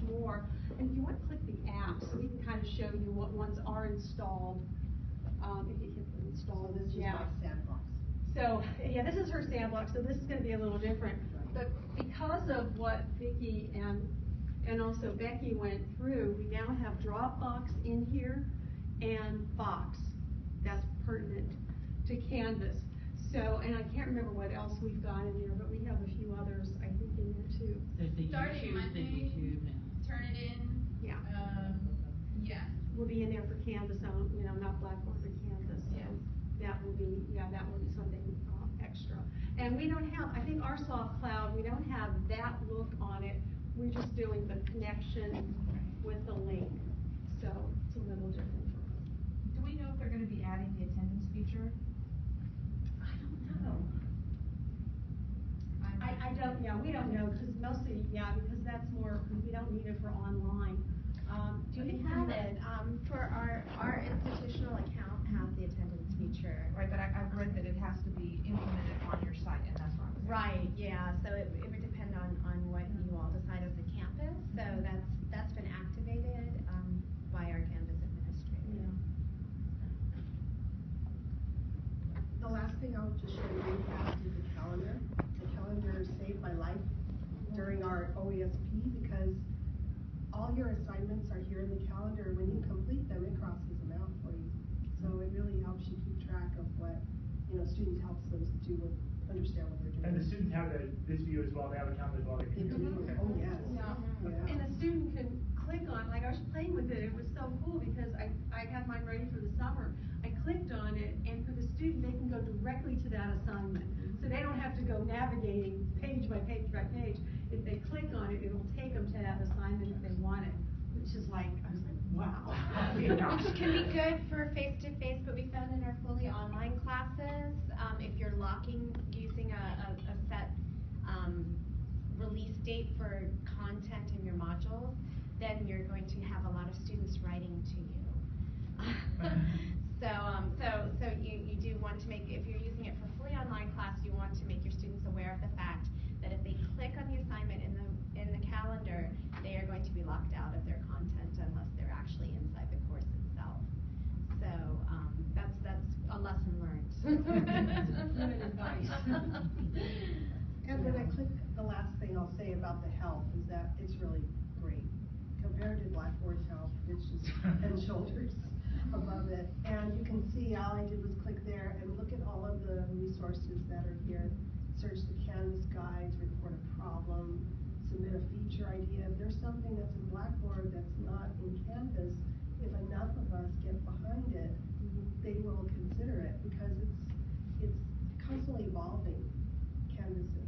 more. And if you want to click the apps, we can kind of show you what ones are installed. If you hit the install, this is my sandbox. So yeah, this is her sandbox. So this is going to be a little different. But because of what Vicki and also Becky went through, we now have Dropbox in here and Box. That's pertinent to Canvas. So, and I can't remember what else we've got in there, but we have a few others, I think, in there too. There's the Starting YouTube, Monday, the YouTube now. turn it in. Yeah. Yeah. Will be in there for Canvas, not Blackboard, but Canvas. So Yes. that will be something extra. And we don't have, I think our Soft Cloud, we don't have that look on it. We're just doing the connection with the link. So it's a little different for us. Do we know if they're going to be adding the attendance feature? I don't know. We don't know, because mostly, because that's more, we don't need it for online. Do we have it? For our institutional account has the attendance feature. Right, but I've read that it has to be implemented on your site, and that's what I was asking. Right, yeah, so it would depend on what you all decide as a campus. So that's been activated by our Canvas administrator. Yeah. The last thing I'll just show you real fast is the calendar. The calendar saved my life during our OESP because all your assignments are here in the calendar. When you complete them, it crosses them out for you. So it really helps you keep track of what students helps them to do with understand what they're doing. And the students have this view as well. They have a calendar as well. They can do it. Oh yes. Yeah. And the student can click on, like I was playing with it, it was so cool because I had mine ready for the summer. I clicked on it, and for the student, they can go directly to that assignment. So they don't have to go navigating page by page by page. If they click on it, it'll take them to that assignment if they want it, which is like, I was like, wow. Which can be good for face-to-face, but we found in our fully online classes, if you're locking using a set release date for content in your modules, then you're going to have a lot of students writing to you. So you do want to make, if you're using it for fully online class, you want to make your students aware of the fact that if they click on the assignment in the calendar, they are going to be locked out of their content unless they're actually inside the course itself. So that's a lesson learned. Good advice. And when I click, the last thing I'll say about the help is that it's really great. Compared to Blackboard's help, it's just head and shoulders above it. And you can see all I did was click there and look at all of the resources that are here. Search the Canvas guides, report a problem, submit a feature idea. If there's something that's in Blackboard that's not in Canvas, if enough of us get behind it, they will consider it because it's constantly evolving. Canvas is.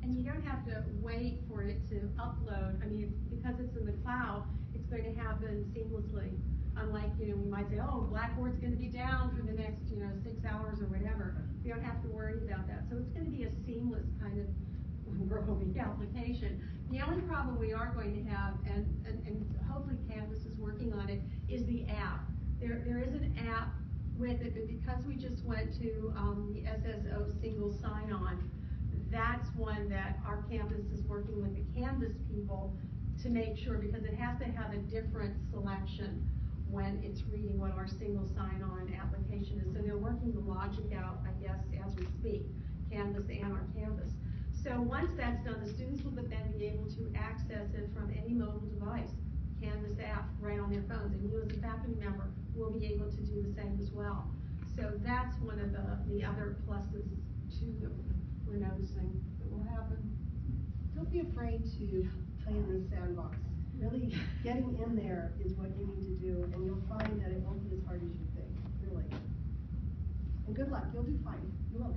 And you don't have to wait for it to upload. I mean, because it's in the cloud, it's going to happen seamlessly. Unlike, we might say, oh, Blackboard's going to be down for the next, 6 hours or whatever. You don't have to worry about that. So it's going to be a seamless kind of growing application. The only problem we are going to have, and hopefully Canvas is working on it, is the app. There is an app with it, but because we just went to the SSO single sign-on, that's one that our campus is working with the Canvas people to make sure, because it has to have a different selection when it's reading what our single sign-on application is. So they're working the logic out, I guess, as we speak, Canvas and our campus. So once that's done, the students will then be able to access it from any mobile device, Canvas app, right on their phones. And you as a faculty member will be able to do the same as well. So that's one of the other pluses too that we're noticing that will happen. Don't be afraid to play in the sandbox. Really, getting in there is what you need to do, and you'll find that it won't be as hard as you think, really. And good luck, you'll do fine. You will.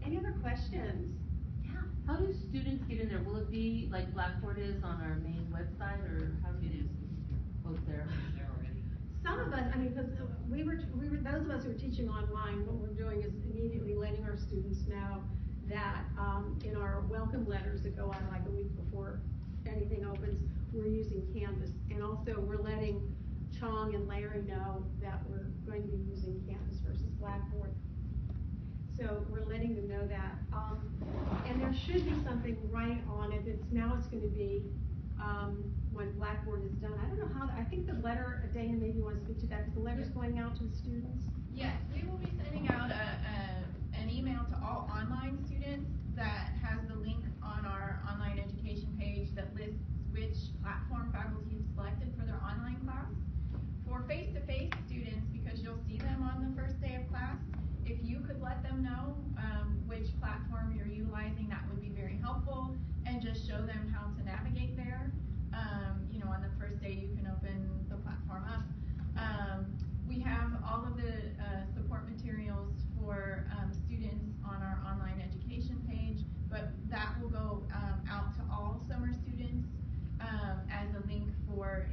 Any other questions? Yeah. How do students get in there? Will it be like Blackboard is on our main website, or how do you post there? Some of us, because we were those of us who are teaching online, what we're doing is immediately letting our students know that in our welcome letters that go out like a week before anything opens, we're using Canvas. And also we're letting Chong and Larry know that we're going to be using Canvas versus Blackboard. So we're letting them know that. And there should be something right on it. It's going to be when Blackboard is done. I don't know how, I think the letter, Dana, maybe you want to speak to that, because the letter's going out to the students. Yes, we will be sending out an email to all online students that has the link on our online education page that lists which platform faculty have selected for their online class. For face-to-face students, because you'll see them on the first day of class,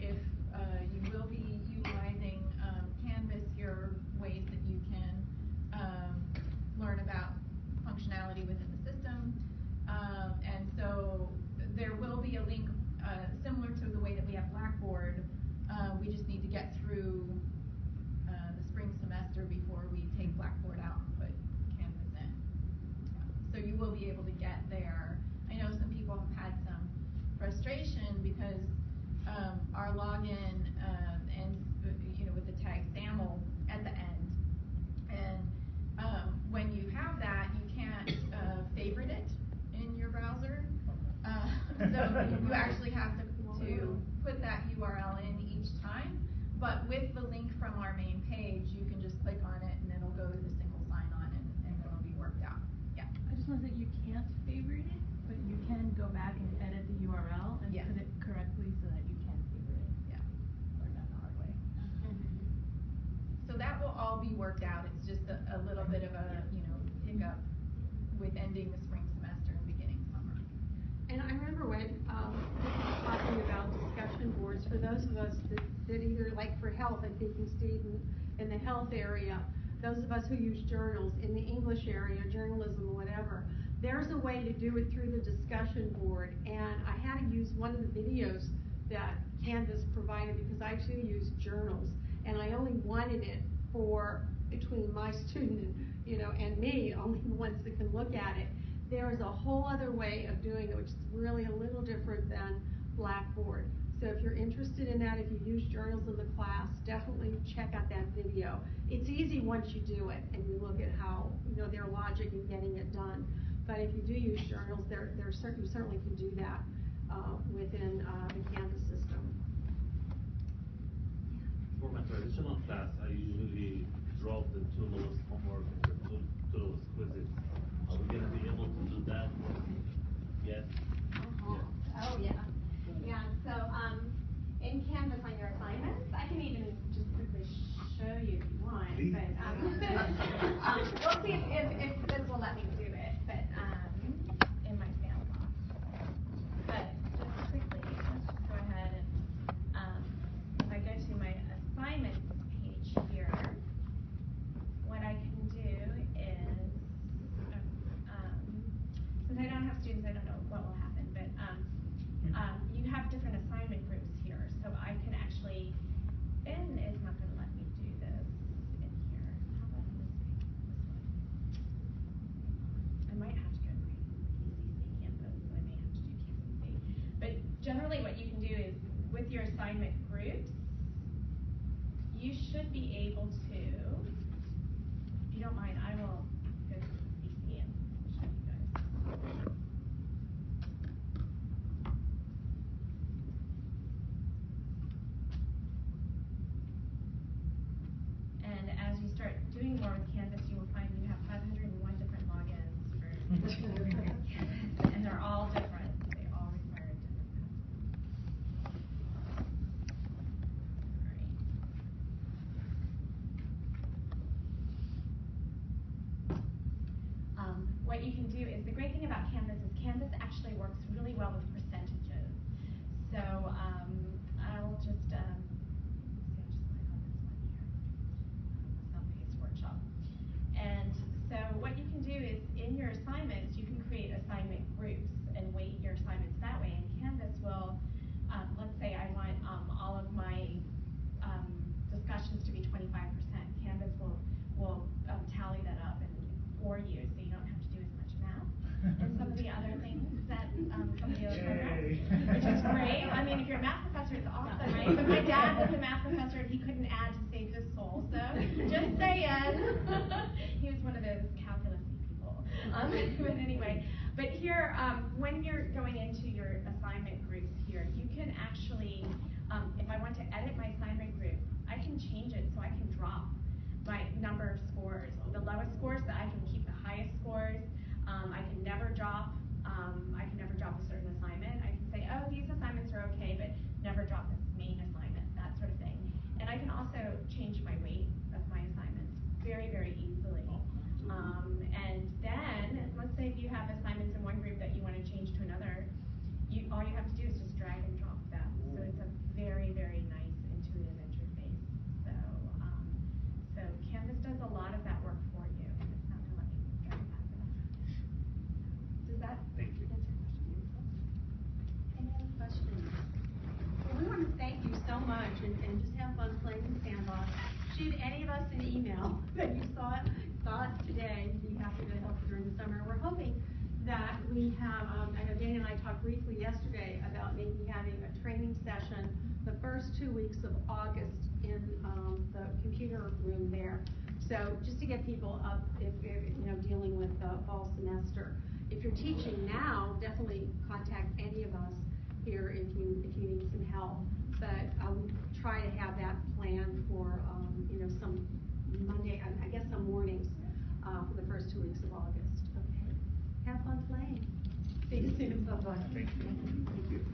if you will be utilizing Canvas, here are ways that you can learn about functionality within the system. And so there will be a link similar to the way that we have Blackboard. We just need to get through the spring semester before we take Blackboard out and put Canvas in. So you will be able to get there. I know some people have had some frustration because our login ends, with the tag SAML at the end. And when you have that, you can't favorite it in your browser. So you actually have to put that URL in each time. But with the link from our main page, you can just click on it and it'll go to the single sign-on and it'll be worked out. Yeah. I just want to say you can't favorite it, but you can go back and edit the URL and put it correctly so that you can favorite it. Yeah. Learn that the hard way. So that will all be worked out. It's just a little bit of a hiccup with ending the spring semester and beginning summer. And I remember when talking about discussion boards, for those of us that either, like for health, I think you stayed in the health area, those of us who use journals, in the English area, journalism, whatever, there's a way to do it through the discussion board. And I had to use one of the videos that Canvas provided because I too use journals. And I only wanted it for between my student, and me, only the ones that can look at it. There is a whole other way of doing it, which is really a little different than Blackboard. So if you're interested in that, if you use journals in the class, definitely check out that video. It's easy once you do it and you look at how, their logic in getting it done. But if you do use journals, you certainly can do that within the Canvas system. For my traditional class, I usually drop the two lowest homework and the two lowest quizzes. Are we going to be able to do that? Yes? Oh, yeah. Yeah, so in Canvas on your assignments, I can even just quickly show you if you want, but we'll see if this will let me do it, but in my sandbox. But just quickly, let's just go ahead and if I go to my assignments page here, what I can do is, since I don't have students, I don't know what will happen, but you have different assignment groups here, so I can actually, Ben is not going to let me do this in here. How about this one? I might have to go to my PCC campus, so I may have to do PCC. But generally what you can do is, with your assignment groups, you should be able to, if you don't mind, I will go to PCC and show you guys. And as you start doing more with Canvas, you will find you have 501 different logins for Canvas, and they're all different. They all require a different password. All right. What you can do is, the great thing about Canvas is Canvas actually works really well with percentages. So I'll just and so what you can do is, in your assignments, you can create assignment groups and weight your assignments that way. And Canvas will, let's say I want all of my discussions to be 25%. Canvas will tally that up for you, so you don't have to do as much math. And some of the other things that some of the other programs, which is great. I mean, if you're a math professor, it's awesome, right? But my dad was a math professor, and he couldn't add to save his soul. So just saying, he was one of those calculus-y people. But anyway, but here, when you're going into your assignment groups here, you can actually, if I want to edit my assignment group, I can change it so I can drop my number of scores. The lowest scores, that I can keep the highest scores. I can never drop. I can never drop a certain assignment. I can say, oh, these assignments are okay, but never drop this main assignment, that sort of thing. And I can also change my weight of my assignments very, very easily. And then, let's say if you have assignments in one group that you want to change to another, all and just have fun playing in the sandbox. Shoot any of us an email that you saw us today. We'd be happy to help you during the summer. We're hoping that we have, I know Dana and I talked briefly yesterday about maybe having a training session the first 2 weeks of August in the computer room there. So just to get people up if you're dealing with the fall semester. If you're teaching now, definitely contact any of us here if you need some help. But we try to have that planned for some Monday, I guess some mornings for the first 2 weeks of August. Okay. Have fun playing. See you soon. Bye-bye. Thank you. Thank you.